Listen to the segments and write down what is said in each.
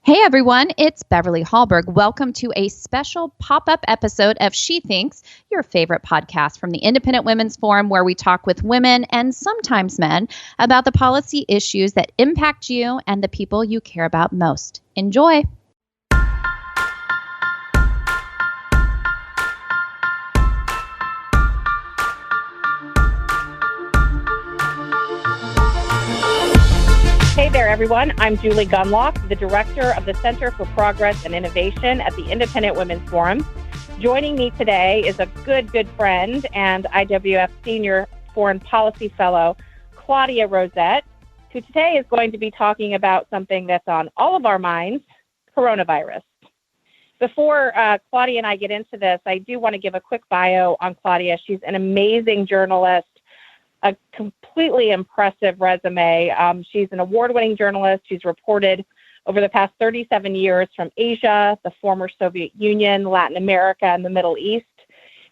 Hey everyone, it's Beverly Hallberg. Welcome to a special pop-up episode of She Thinks, your favorite podcast from the Independent Women's Forum, where we talk with women and sometimes men about the policy issues that impact you and the people you care about most. Enjoy. Hey there, everyone. I'm Julie Gunlock, the Director of the Center for Progress and Innovation at the Independent Women's Forum. Joining me today is a good friend and IWF Senior Foreign Policy Fellow, Claudia Rosett, who today is going to be talking about something that's on all of our minds, coronavirus. Before Claudia and I get into this, I do want to give a quick bio on Claudia. She's an amazing journalist, a completely impressive resume. She's an award-winning journalist. She's reported over the past 37 years from Asia, the former Soviet Union, Latin America, and the Middle East.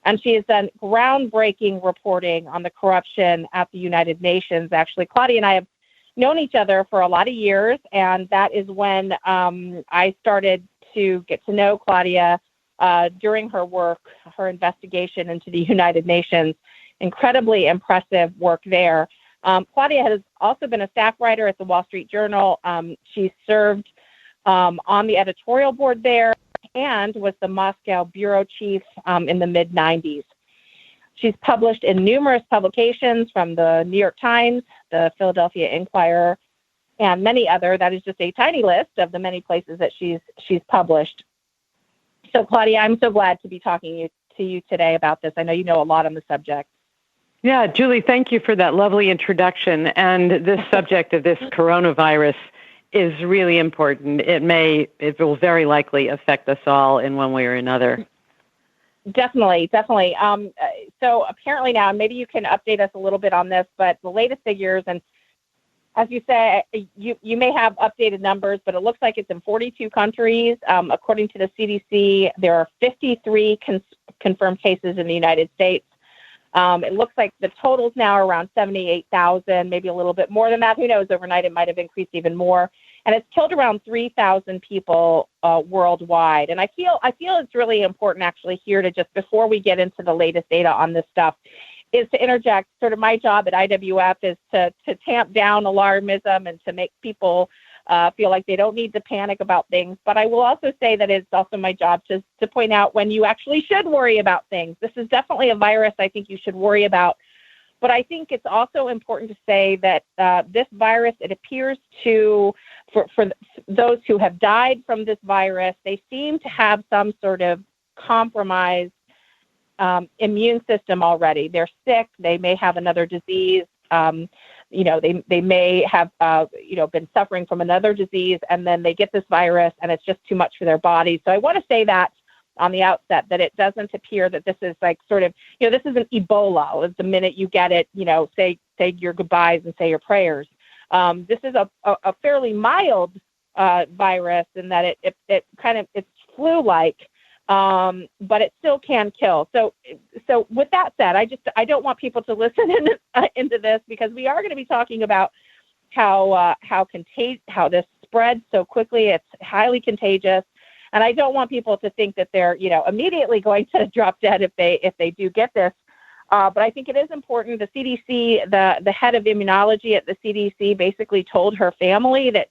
And she has done groundbreaking reporting on the corruption at the United Nations. Actually, Claudia and I have known each other for a lot of years, and that is when I started to get to know Claudia during her work, her investigation into the United Nations. Incredibly impressive work there. Claudia has also been a staff writer at the Wall Street Journal. She served on the editorial board there and was the Moscow bureau chief in the mid-90s. She's published in numerous publications from the New York Times, the Philadelphia Inquirer, and many other. That is just a tiny list of the many places that she's published. So, Claudia, I'm so glad to be talking to you today about this. I know you know a lot on the subject. Yeah, Julie, thank you for that lovely introduction. And this subject of this coronavirus is really important. It will very likely affect us all in one way or another. Definitely. So apparently now, maybe you can update us a little bit on this, but the latest figures, and as you say, you may have updated numbers, but it looks like it's in 42 countries. According to the CDC, there are 53 confirmed cases in the United States. It looks like the totals now are around 78,000, maybe a little bit more than that. Who knows? Overnight, it might have increased even more. And it's killed around 3,000 people worldwide. And I feel it's really important, actually, here to just, before we get into the latest data on this stuff, is to interject. Sort of my job at IWF is to tamp down alarmism and to make people feel like they don't need to panic about things. But I will also say that it's also my job to point out when you actually should worry about things. This is definitely a virus I think you should worry about. But I think it's also important to say that this virus, it appears to, for those who have died from this virus, they seem to have some sort of compromised immune system already. They're sick. They may have another disease. They may have, been suffering from another disease, and then they get this virus, and it's just too much for their body. So I want to say that on the outset, that it doesn't appear that this is like sort of, this isn't Ebola. The minute you get it, say your goodbyes and say your prayers. This is a fairly mild virus in that it's flu-like. But it still can kill. So with that said, I don't want people to listen into this, because we are going to be talking about how this spreads so quickly. It's highly contagious, and I don't want people to think that they're immediately going to drop dead if they do get this. But I think it is important. The CDC, the head of immunology at the CDC, basically told her family that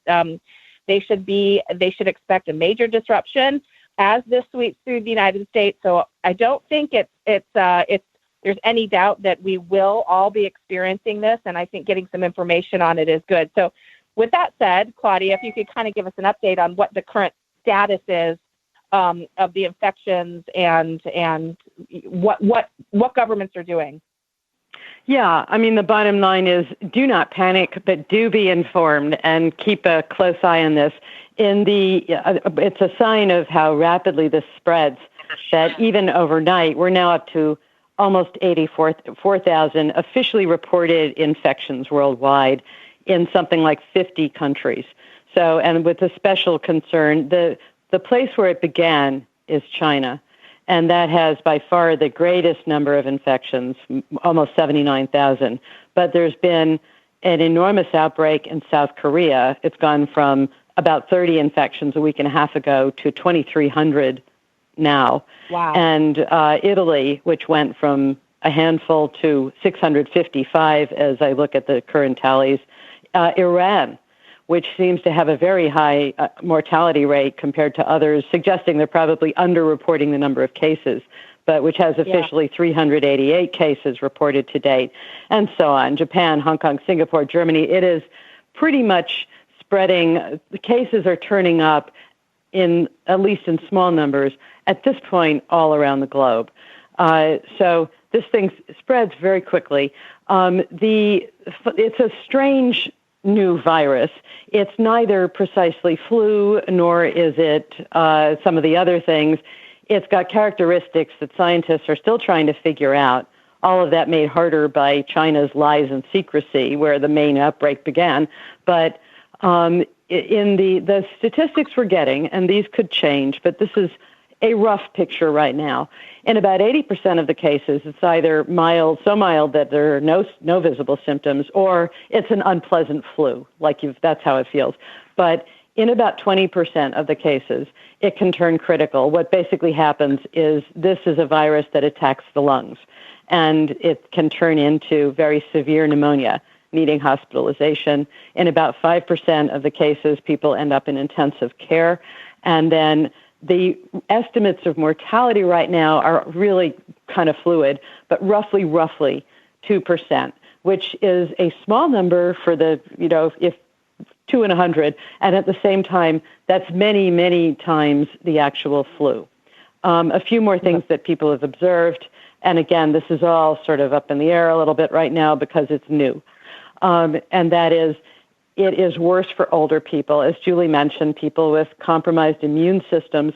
they should expect a major disruption as this sweeps through the United States. So I don't think there's any doubt that we will all be experiencing this, and I think getting some information on it is good. So with that said, Claudia, if you could kind of give us an update on what the current status is of the infections and what governments are doing. Yeah, I mean, the bottom line is do not panic, but do be informed and keep a close eye on this. It's a sign of how rapidly this spreads that even overnight, we're now up to almost 84,000 officially reported infections worldwide in something like 50 countries. So, and with a special concern, the place where it began is China. And that has by far the greatest number of infections, almost 79,000. But there's been an enormous outbreak in South Korea. It's gone from about 30 infections a week and a half ago to 2,300 now. Wow. And Italy, which went from a handful to 655 as I look at the current tallies. Iran, which seems to have a very high mortality rate compared to others, suggesting they're probably underreporting the number of cases, but which has officially 388 cases reported to date, and so on. Japan, Hong Kong, Singapore, Germany. It is pretty much spreading. The cases are turning up at least in small numbers, at this point all around the globe. So this thing spreads very quickly. It's a strange new virus. It's neither precisely flu, nor is it some of the other things. It's got characteristics that scientists are still trying to figure out. All of that made harder by China's lies and secrecy, where the main outbreak began. But in the statistics we're getting, and these could change, but this is a rough picture right now. In about 80% of the cases, it's either mild, so mild that there are no visible symptoms, or it's an unpleasant flu, that's how it feels. But in about 20% of the cases, it can turn critical. What basically happens is this is a virus that attacks the lungs, and it can turn into very severe pneumonia, needing hospitalization. In about 5% of the cases, people end up in intensive care. And then the estimates of mortality right now are really kind of fluid, but roughly 2%, which is a small number for if 2 in 100, and at the same time, that's many, many times the actual flu. A few more things that people have observed, and again, this is all sort of up in the air a little bit right now because it's new, and that is, it is worse for older people, as Julie mentioned, people with compromised immune systems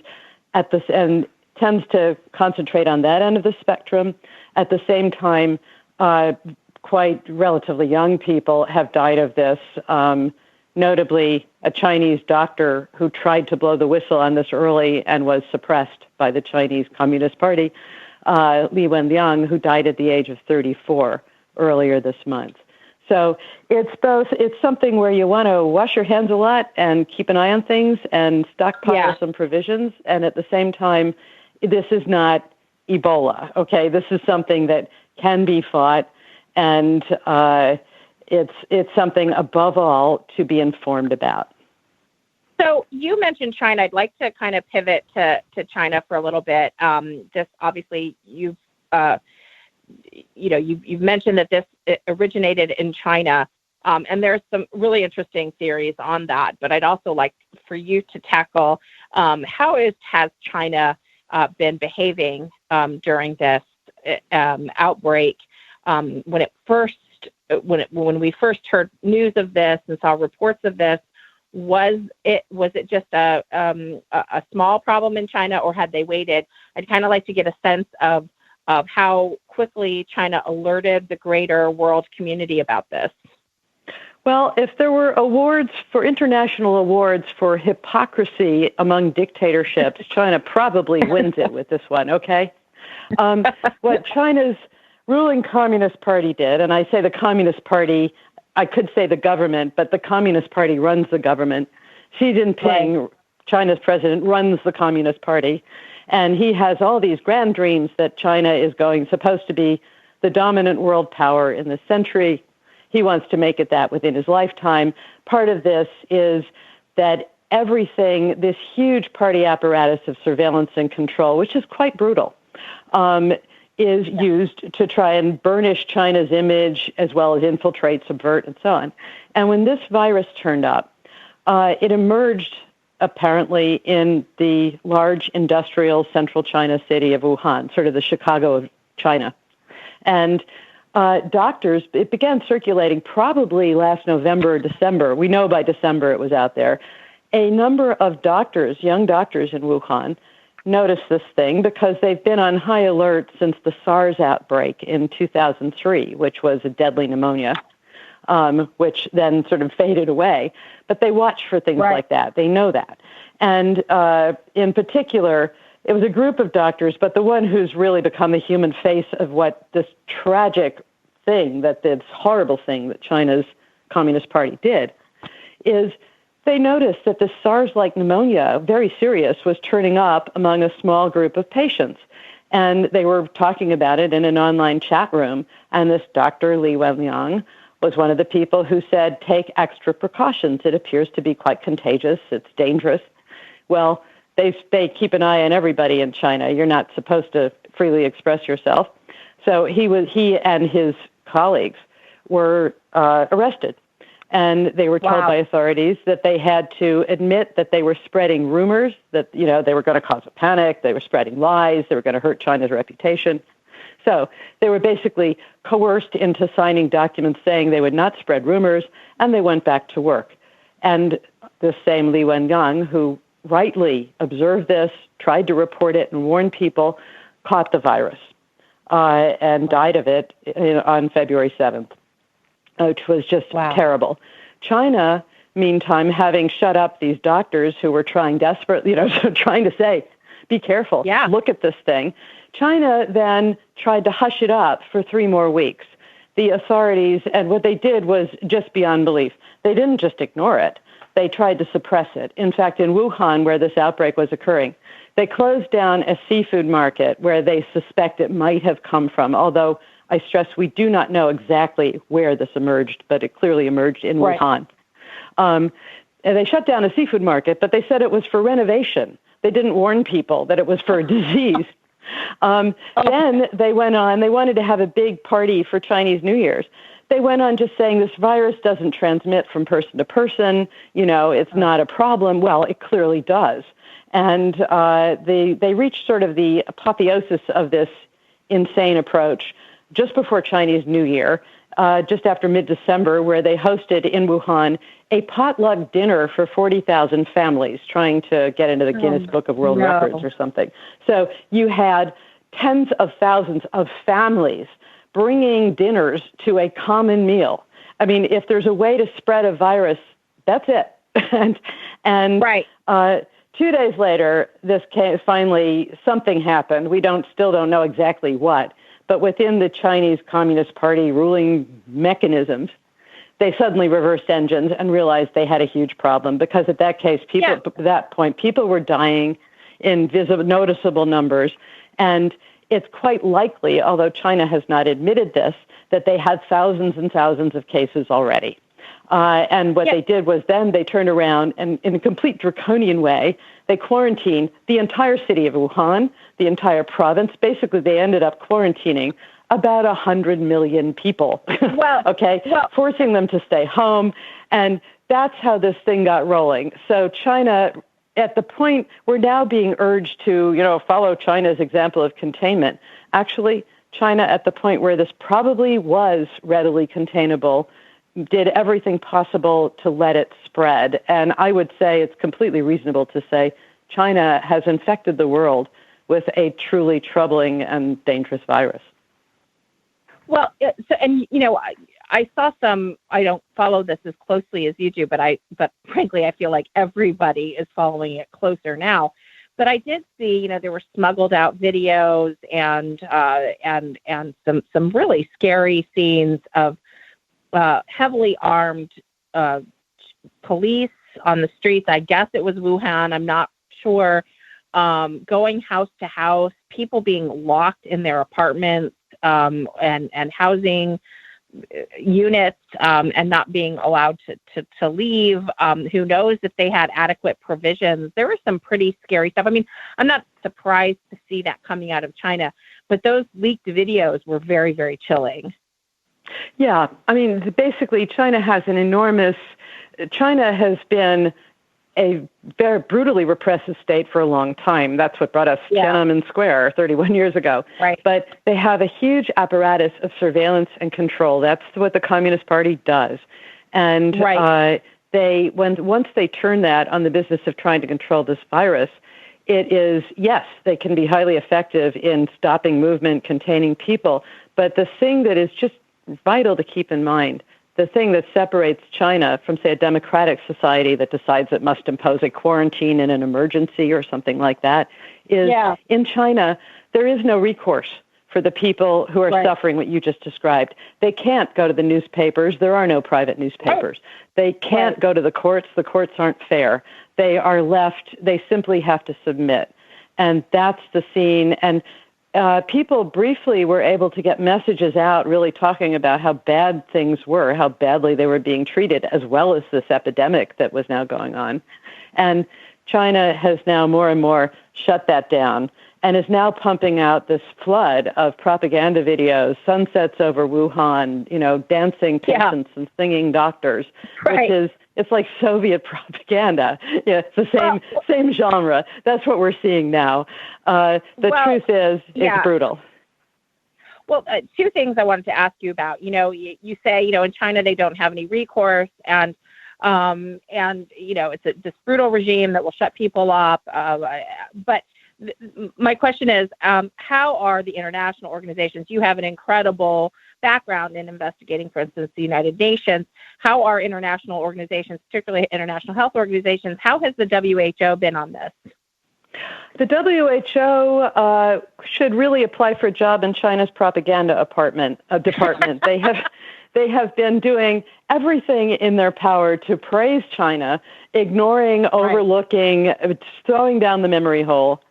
and tends to concentrate on that end of the spectrum. At the same time, quite relatively young people have died of this, notably a Chinese doctor who tried to blow the whistle on this early and was suppressed by the Chinese Communist Party, Li Wenliang, who died at the age of 34 earlier this month. So it's something where you want to wash your hands a lot and keep an eye on things and stockpile some provisions. And at the same time, this is not Ebola, okay? This is something that can be fought, and it's something above all to be informed about. So you mentioned China. I'd like to kind of pivot to China for a little bit. This obviously you've mentioned that this originated in China, and there's some really interesting theories on that. But I'd also like for you to tackle how has China been behaving during this outbreak? When we first heard news of this and saw reports of this, was it just a small problem in China, or had they waited? I'd kind of like to get a sense of how quickly China alerted the greater world community about this. Well, if there were international awards for hypocrisy among dictatorships, China probably wins it with this one, okay? What China's ruling Communist Party did, and I say the Communist Party, I could say the government, but the Communist Party runs the government. Xi Jinping, China's president, runs the Communist Party. And he has all these grand dreams that China is supposed to be the dominant world power in this century. He wants to make it that within his lifetime. Part of this is that this huge party apparatus of surveillance and control, which is quite brutal, is used to try and burnish China's image as well as infiltrate, subvert, and so on. And when this virus turned up, it emerged apparently in the large industrial central China city of Wuhan, sort of the Chicago of China. And it began circulating probably last November or December. We know by December it was out there. A number of young doctors in Wuhan, noticed this thing because they've been on high alert since the SARS outbreak in 2003, which was a deadly pneumonia, which then sort of faded away. But they watch for things like that. They know that. And in particular, it was a group of doctors, but the one who's really become the human face of what this tragic thing, this horrible thing that China's Communist Party did, is they noticed that the SARS-like pneumonia, very serious, was turning up among a small group of patients. And they were talking about it in an online chat room. And this Dr. Li Wenliang was one of the people who said, take extra precautions. It appears to be quite contagious. It's dangerous. Well, they keep an eye on everybody in China. You're not supposed to freely express yourself. So he and his colleagues were arrested. And they were told by authorities that they had to admit that they were spreading rumors, that, they were going to cause a panic, they were spreading lies, they were going to hurt China's reputation. So they were basically coerced into signing documents saying they would not spread rumors, and they went back to work. And the same Li Wenliang, who rightly observed this, tried to report it and warn people, caught the virus and died of it on February 7th. Which was just terrible. China, meantime, having shut up these doctors who were trying desperately, trying to say, be careful, look at this thing. China then tried to hush it up for 3 more weeks. The authorities, and what they did was just beyond belief. They didn't just ignore it. They tried to suppress it. In fact, in Wuhan, where this outbreak was occurring, they closed down a seafood market where they suspect it might have come from, although I stress we do not know exactly where this emerged, but it clearly emerged in Wuhan. And they shut down a seafood market, but they said it was for renovation. They didn't warn people that it was for a disease. Then they went on, they wanted to have a big party for Chinese New Year's. They went on just saying this virus doesn't transmit from person to person, it's not a problem. Well, it clearly does. And they reached sort of the apotheosis of this insane approach just before Chinese New Year, just after mid-December, where they hosted in Wuhan a potluck dinner for 40,000 families trying to get into the Guinness Book of World Records or something. So you had tens of thousands of families bringing dinners to a common meal. I mean, if there's a way to spread a virus, that's it. and 2 days later, finally something happened. We still don't know exactly what. But within the Chinese Communist Party ruling mechanisms, they suddenly reversed engines and realized they had a huge problem because at that point, people were dying in noticeable numbers. And it's quite likely, although China has not admitted this, that they had thousands and thousands of cases already. And what they did was then they turned around and in a complete draconian way, they quarantined the entire city of Wuhan, the entire province. Basically, they ended up quarantining about 100 million people, forcing them to stay home. And that's how this thing got rolling. So China, at the point, we're now being urged to, follow China's example of containment. Actually, China, at the point where this probably was readily containable, did everything possible to let it spread. And I would say it's completely reasonable to say China has infected the world with a truly troubling and dangerous virus. Well, I saw some, I don't follow this as closely as you do, but frankly, I feel like everybody is following it closer now. But I did see, there were smuggled out videos and some really scary scenes of heavily armed police on the streets. I guess it was Wuhan. I'm not sure. Going house to house, people being locked in their apartments and housing units and not being allowed to leave. Who knows if they had adequate provisions? There was some pretty scary stuff. I mean, I'm not surprised to see that coming out of China, but those leaked videos were very, very chilling. Yeah, I mean, basically, China has been a very brutally repressive state for a long time. That's what brought us Tiananmen Square 31 years ago. Right. But they have a huge apparatus of surveillance and control. That's what the Communist Party does. And once they turn that on the business of trying to control this virus, it is, yes, they can be highly effective in stopping movement, containing people. But the thing that is just vital to keep in mind, the thing that separates China from, say, a democratic society that decides it must impose a quarantine in an emergency or something like that, is in China, there is no recourse for the people who are suffering what you just described. They can't go to the newspapers. There are no private newspapers. They can't go to the courts. The courts aren't fair. They are left, they simply have to submit. And that's the scene. And people briefly were able to get messages out really talking about how bad things were, how badly they were being treated, as well as this epidemic that was now going on. And China has now more and more shut that down and is now pumping out this flood of propaganda videos, sunsets over Wuhan, dancing patients and singing doctors, which is, it's like Soviet propaganda. Yeah, it's the same genre. That's what we're seeing now. The truth is, it's brutal. Well, two things I wanted to ask you about. You say, in China they don't have any recourse, and it's this brutal regime that will shut people up. But my question is, how are the international organizations? You have an incredible background in investigating, for instance, the United Nations. How are international organizations, particularly international health organizations, how has the WHO been on this? The WHO should really apply for a job in China's propaganda department. They have been doing everything in their power to praise China, ignoring, overlooking, throwing down the memory hole.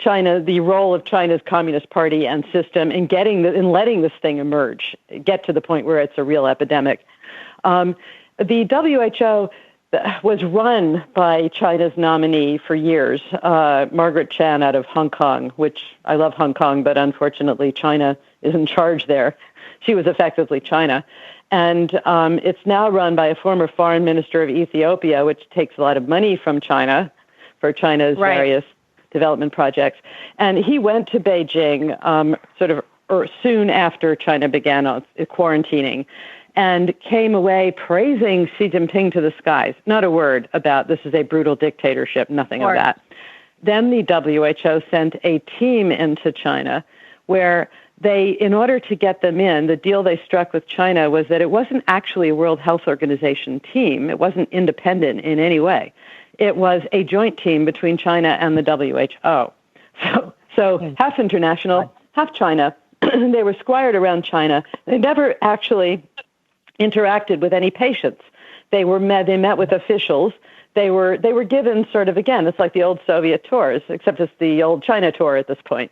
The role of China's Communist Party and system in letting this thing emerge, get to the point where it's a real epidemic. The WHO was run by China's nominee for years, Margaret Chan out of Hong Kong, which I love Hong Kong, but unfortunately China is in charge there. She was effectively China. And it's now run by a former foreign minister of Ethiopia, which takes a lot of money from China for China's various development projects. And he went to Beijing soon after China began quarantining and came away praising Xi Jinping to the skies. Not a word about this is a brutal dictatorship, nothing of that. Then the WHO sent a team into China where in order to get them in, the deal they struck with China was that it wasn't actually a World Health Organization team. It wasn't independent in any way. It was a joint team between China and the WHO. So half international, half China. They were squired around China. They never actually interacted with any patients. They met with officials. They were given sort of, again, it's like the old Soviet tours, except it's the old China tour at this point.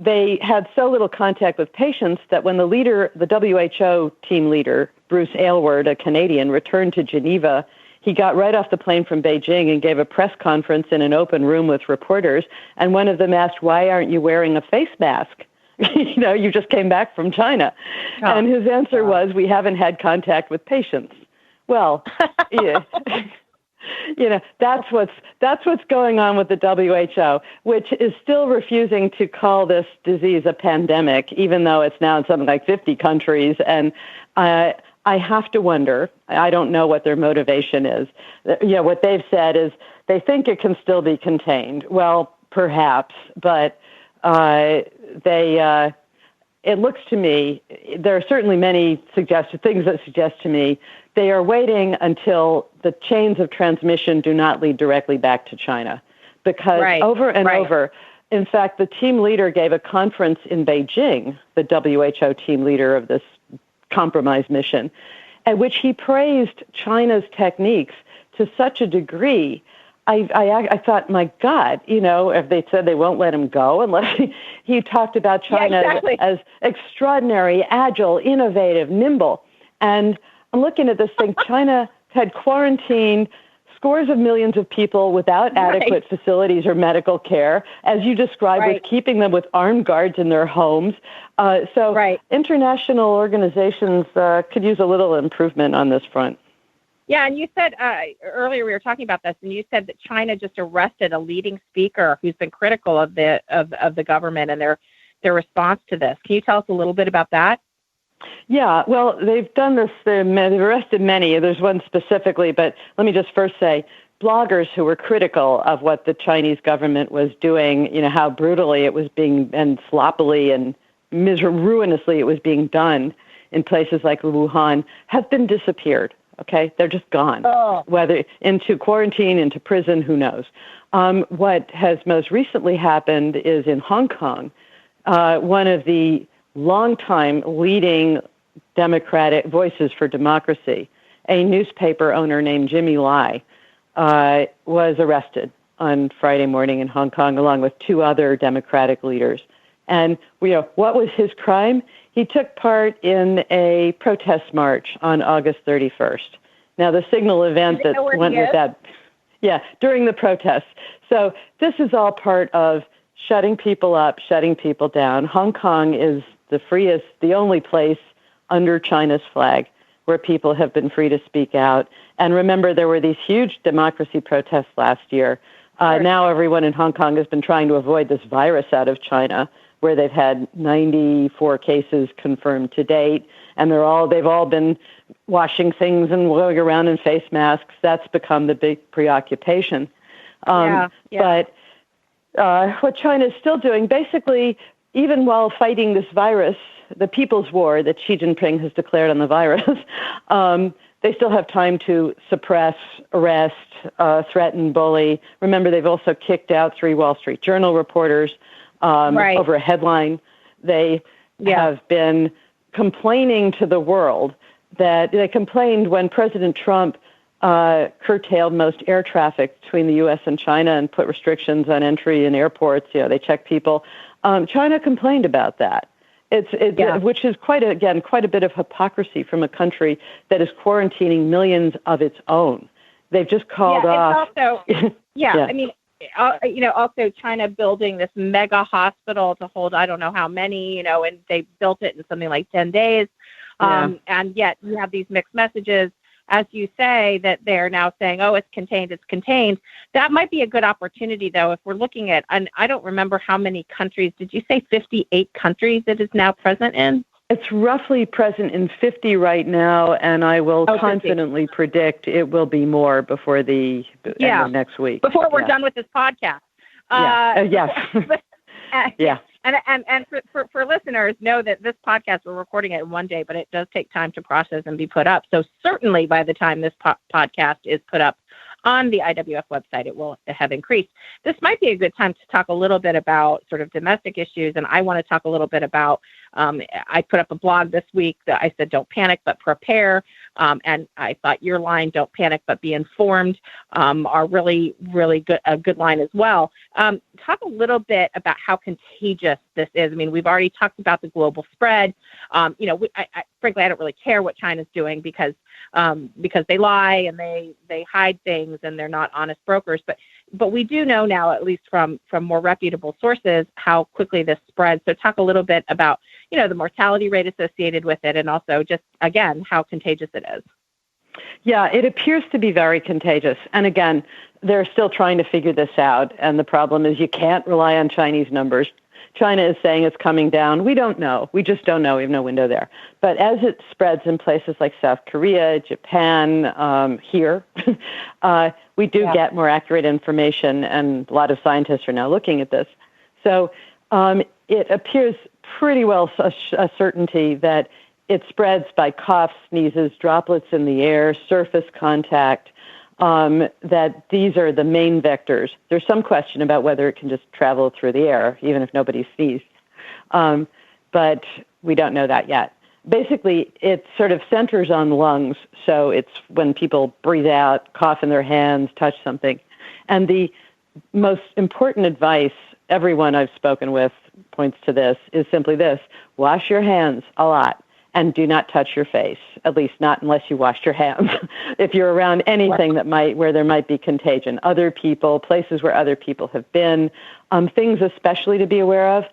They had so little contact with patients that when the WHO team leader, Bruce Aylward, a Canadian, returned to Geneva, he got right off the plane from Beijing and gave a press conference in an open room with reporters. And one of them asked, "Why aren't you wearing a face mask? You just came back from China." And his answer was, "We haven't had contact with patients." Well, that's what's going on with the WHO, which is still refusing to call this disease a pandemic, even though it's now in something like 50 countries. And I have to wonder, I don't know what their motivation is. What they've said is they think it can still be contained. Well, perhaps, but it looks to me, there are certainly many things that suggest to me they are waiting until the chains of transmission do not lead directly back to China. Because over and over, in fact, the team leader gave a conference in Beijing, the WHO team leader of this compromise mission, at which he praised China's techniques to such a degree. I thought, my God, if they said they won't let him go unless he talked about China as extraordinary, agile, innovative, nimble. And I'm looking at this thing. China had quarantined scores of millions of people without adequate facilities or medical care, as you described, with keeping them with armed guards in their homes. So international organizations could use a little improvement on this front. Yeah, and you said earlier we were talking about this, and you said that China just arrested a leading speaker who's been critical of the government and their response to this. Can you tell us a little bit about that? Yeah, well, they've done this. They've arrested many. There's one specifically, but let me just first say, bloggers who were critical of what the Chinese government was doing, how brutally it was being, and sloppily and ruinously it was being done in places like Wuhan, have been disappeared. Okay, they're just gone. Whether into quarantine, into prison, who knows? What has most recently happened is in Hong Kong, one of the longtime leading Democratic voices for democracy, a newspaper owner named Jimmy Lai, was arrested on Friday morning in Hong Kong, along with two other Democratic leaders. And what was his crime? He took part in a protest march on August 31st. Now, the signal event that went with that, during the protests. So this is all part of shutting people up, shutting people down. Hong Kong is the only place under China's flag where people have been free to speak out. And remember, there were these huge democracy protests last year. Now everyone in Hong Kong has been trying to avoid this virus out of China, where they've had 94 cases confirmed to date, and they've all been washing things and going around in face masks. That's become the big preoccupation. But what China is still doing, basically, even while fighting this virus, the people's war that Xi Jinping has declared on the virus, they still have time to suppress, arrest, threaten, bully. Remember, they've also kicked out 3 Wall Street Journal reporters over a headline. They have been complaining to the world that they complained when President Trump curtailed most air traffic between the U.S. and China and put restrictions on entry in airports. They check people. China complained about that. Which is quite a bit of hypocrisy from a country that is quarantining millions of its own. They've just called off. Also, I mean, also China building this mega hospital to hold I don't know how many, and they built it in something like 10 days. And yet you have these mixed messages, as you say, that they're now saying, oh, it's contained. That might be a good opportunity, though, if we're looking at, and I don't remember how many countries, did you say 58 countries it is now present in? It's roughly present in 50 right now, and I will confidently predict it will be more before the end of next week. Before we're done with this podcast. And for listeners, know that this podcast, we're recording it in one day, but it does take time to process and be put up. So certainly by the time this podcast is put up on the IWF website, it will have increased. This might be a good time to talk a little bit about sort of domestic issues, and I want to talk a little bit about, I put up a blog this week that I said, don't panic, but prepare, and I thought your line, don't panic, but be informed, are really, really good, a good line as well. Talk a little bit about how contagious this is. I mean, we've already talked about the global spread. Frankly, I don't really care what China's doing because they lie and they hide things and they're not honest brokers. But we do know now, at least from more reputable sources, how quickly this spreads. So talk a little bit about, the mortality rate associated with it, and also just, again, how contagious it is. Yeah, it appears to be very contagious. And again, they're still trying to figure this out. And the problem is you can't rely on Chinese numbers. China is saying it's coming down. We don't know. We just don't know. We have no window there. But as it spreads in places like South Korea, Japan, here, we do get more accurate information, and a lot of scientists are now looking at this. So it appears pretty well a certainty that it spreads by coughs, sneezes, droplets in the air, surface contact, that these are the main vectors. There's some question about whether it can just travel through the air, even if nobody sneezed. But we don't know that yet. Basically, it sort of centers on the lungs, so it's when people breathe out, cough in their hands, touch something. And the most important advice everyone I've spoken with points to this is simply this: wash your hands a lot. And do not touch your face, at least not unless you washed your hands. If you're around anything where there might be contagion, other people, places where other people have been, things especially to be aware of.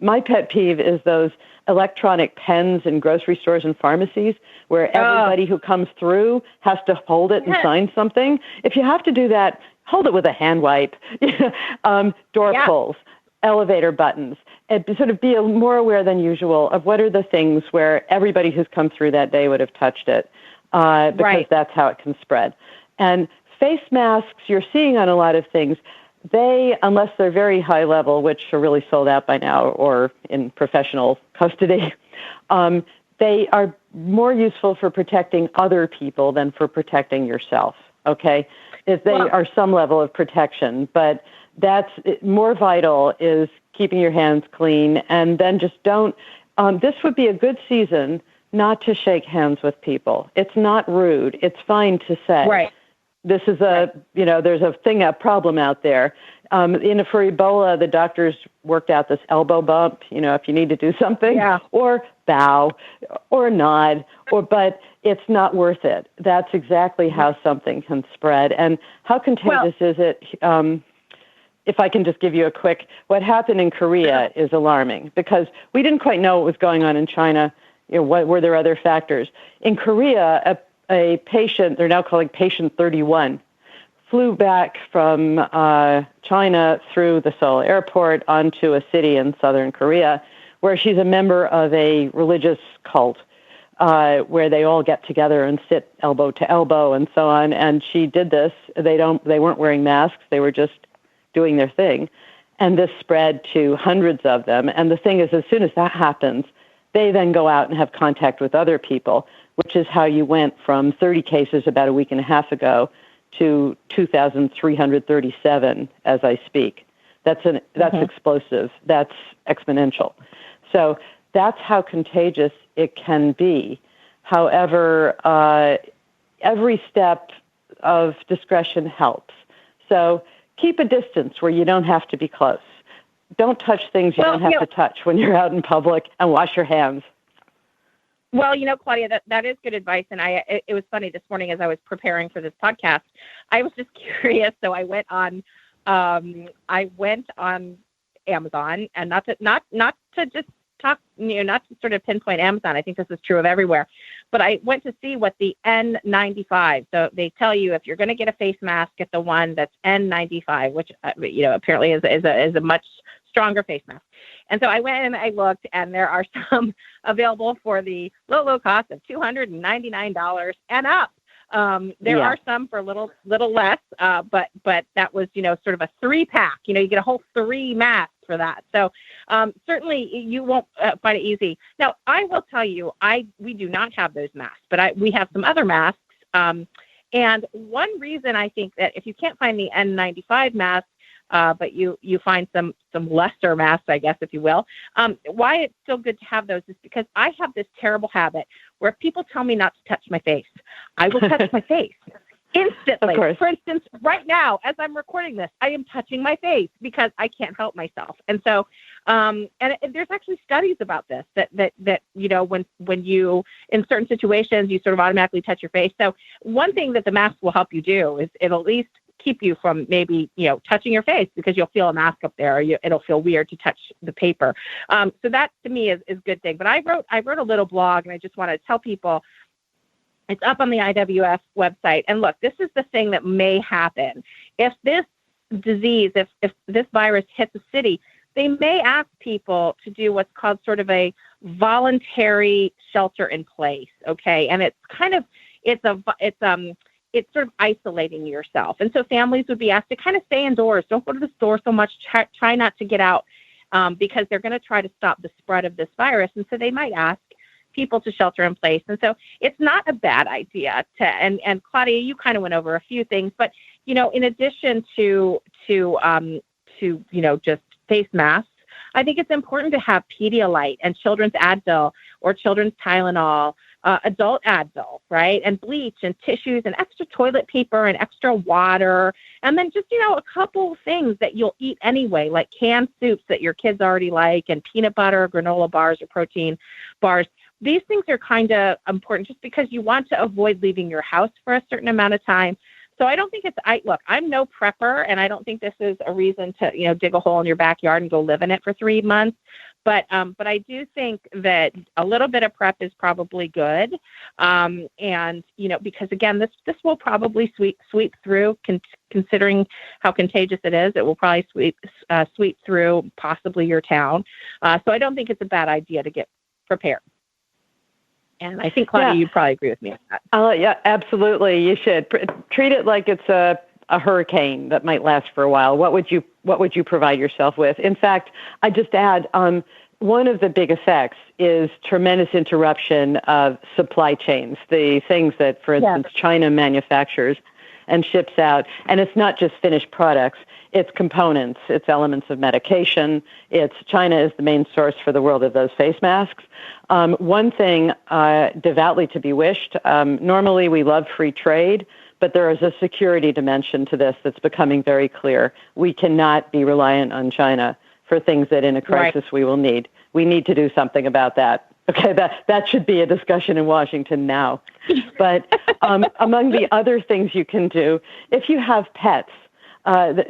My pet peeve is those electronic pens in grocery stores and pharmacies where everybody who comes through has to hold it and sign something. If you have to do that, hold it with a hand wipe. Door pulls, elevator buttons. And sort of be more aware than usual of what are the things where everybody who's come through that day would have touched it, because that's how it can spread. And face masks you're seeing on a lot of things, they, unless they're very high level, which are really sold out by now or in professional custody, they are more useful for protecting other people than for protecting yourself, okay? If they are some level of protection, but that's more vital is keeping your hands clean, and then just don't. This would be a good season not to shake hands with people. It's not rude. It's fine to say. Right. This is there's a problem out there. For Ebola, the doctors worked out this elbow bump, if you need to do something, or bow, or nod, but it's not worth it. That's exactly how something can spread. And how contagious is it? If I can just give you a quick, what happened in Korea is alarming because we didn't quite know what was going on in China. What were there other factors? In Korea, a patient, they're now calling patient 31, flew back from China through the Seoul airport onto a city in southern Korea where she's a member of a religious cult where they all get together and sit elbow to elbow and so on. And she did this. They weren't wearing masks. They were just doing their thing. And this spread to hundreds of them. And the thing is, as soon as that happens, they then go out and have contact with other people, which is how you went from 30 cases about a week and a half ago to 2,337 as I speak. That's explosive. That's exponential. So that's how contagious it can be. However, every step of discretion helps. So keep a distance where you don't have to be close. Don't touch things you don't have to touch when you're out in public, and wash your hands. Well, Claudia, that is good advice. And it was funny this morning as I was preparing for this podcast. I was just curious, so I went on Amazon, and not to just talk, not to sort of pinpoint Amazon. I think this is true of everywhere. But I went to see what the N95. So they tell you if you're going to get a face mask, get the one that's N95, which apparently is a much stronger face mask. And so I went and I looked, and there are some available for the low cost of $299 and up. There are some for a little less, but that was, sort of a 3-pack. You get a whole 3 masks for that. So certainly you won't find it easy. Now, I will tell you, we do not have those masks, but we have some other masks. And one reason I think that if you can't find the N95 mask, but you find some lesser masks, I guess, if you will. Why it's still good to have those is because I have this terrible habit where if people tell me not to touch my face, I will touch my face instantly. For instance, right now, as I'm recording this, I am touching my face because I can't help myself. And so, and there's actually studies about this, that when you, in certain situations, you sort of automatically touch your face. So one thing that the mask will help you do is it'll at least keep you from maybe, touching your face because you'll feel a mask up there. It'll feel weird to touch the paper. So that to me is a good thing. But I wrote a little blog, and I just want to tell people it's up on the IWF website. And look, this is the thing that may happen. If this disease, if this virus hits a city, they may ask people to do what's called sort of a voluntary shelter in place. Okay. And it's kind of, it's sort of isolating yourself. And so families would be asked to kind of stay indoors. Don't go to the store so much. Try not to get out because they're going to try to stop the spread of this virus. And so they might ask people to shelter in place. And so it's not a bad idea and Claudia, you kind of went over a few things, but, in addition to just face masks, I think it's important to have Pedialyte and children's Advil or children's Tylenol, adult Advil, right? And bleach and tissues and extra toilet paper and extra water. And then just, a couple things that you'll eat anyway, like canned soups that your kids already like and peanut butter, granola bars, or protein bars. These things are kind of important just because you want to avoid leaving your house for a certain amount of time. So I don't think look, I'm no prepper, and I don't think this is a reason to, dig a hole in your backyard and go live in it for 3 months. But I do think that a little bit of prep is probably good. And, because again, this will probably sweep through, considering how contagious it is. It will probably sweep through possibly your town. So I don't think it's a bad idea to get prepared. And I think, Claudia, you'd probably agree with me on that. Yeah, absolutely. You should treat it like it's a hurricane that might last for a while. What would you provide yourself with? In fact, I just add, one of the big effects is tremendous interruption of supply chains, the things that, for instance, China manufactures. and ships out. And it's not just finished products. It's components. It's elements of medication. China is the main source for the world of those face masks. One thing devoutly to be wished, normally we love free trade, but there is a security dimension to this that's becoming very clear. We cannot be reliant on China for things that in a crisis we will need. We need to do something about that. Okay, that should be a discussion in Washington now. But among the other things you can do, if you have pets,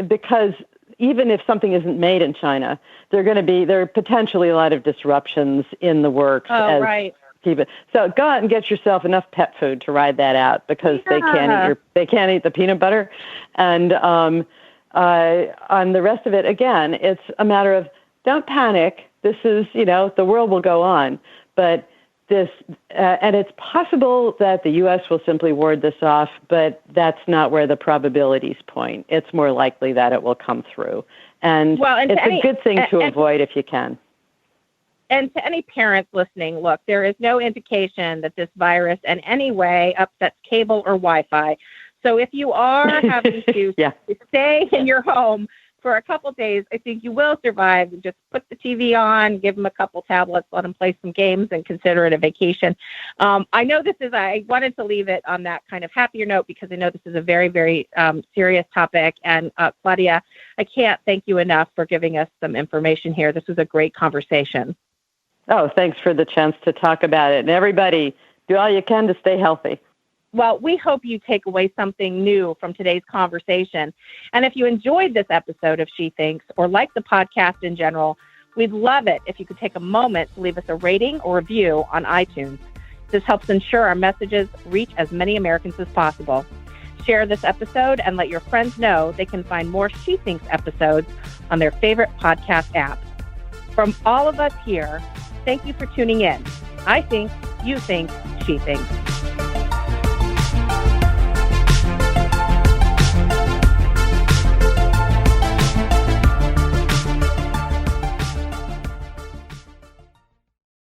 because even if something isn't made in China, there are potentially a lot of disruptions in the works. So go out and get yourself enough pet food to ride that out, because they can't eat the peanut butter. And on the rest of it, again, it's a matter of don't panic. This is, the world will go on. But and it's possible that the U.S. will simply ward this off, but that's not where the probabilities point. It's more likely that it will come through. And it's a good thing to avoid if you can. And to any parents listening, look, there is no indication that this virus in any way upsets cable or Wi-Fi. So if you are having to stay in your home for a couple of days, I think you will survive. Just put the TV on, give them a couple tablets, let them play some games, and consider it a vacation. I know I wanted to leave it on that kind of happier note, because I know this is a very, very serious topic. And Claudia, I can't thank you enough for giving us some information here. This was a great conversation. Oh, thanks for the chance to talk about it. And everybody, do all you can to stay healthy. Well, we hope you take away something new from today's conversation. And if you enjoyed this episode of She Thinks, or like the podcast in general, we'd love it if you could take a moment to leave us a rating or review on iTunes. This helps ensure our messages reach as many Americans as possible. Share this episode and let your friends know they can find more She Thinks episodes on their favorite podcast app. From all of us here, thank you for tuning in. I think, you think, she thinks.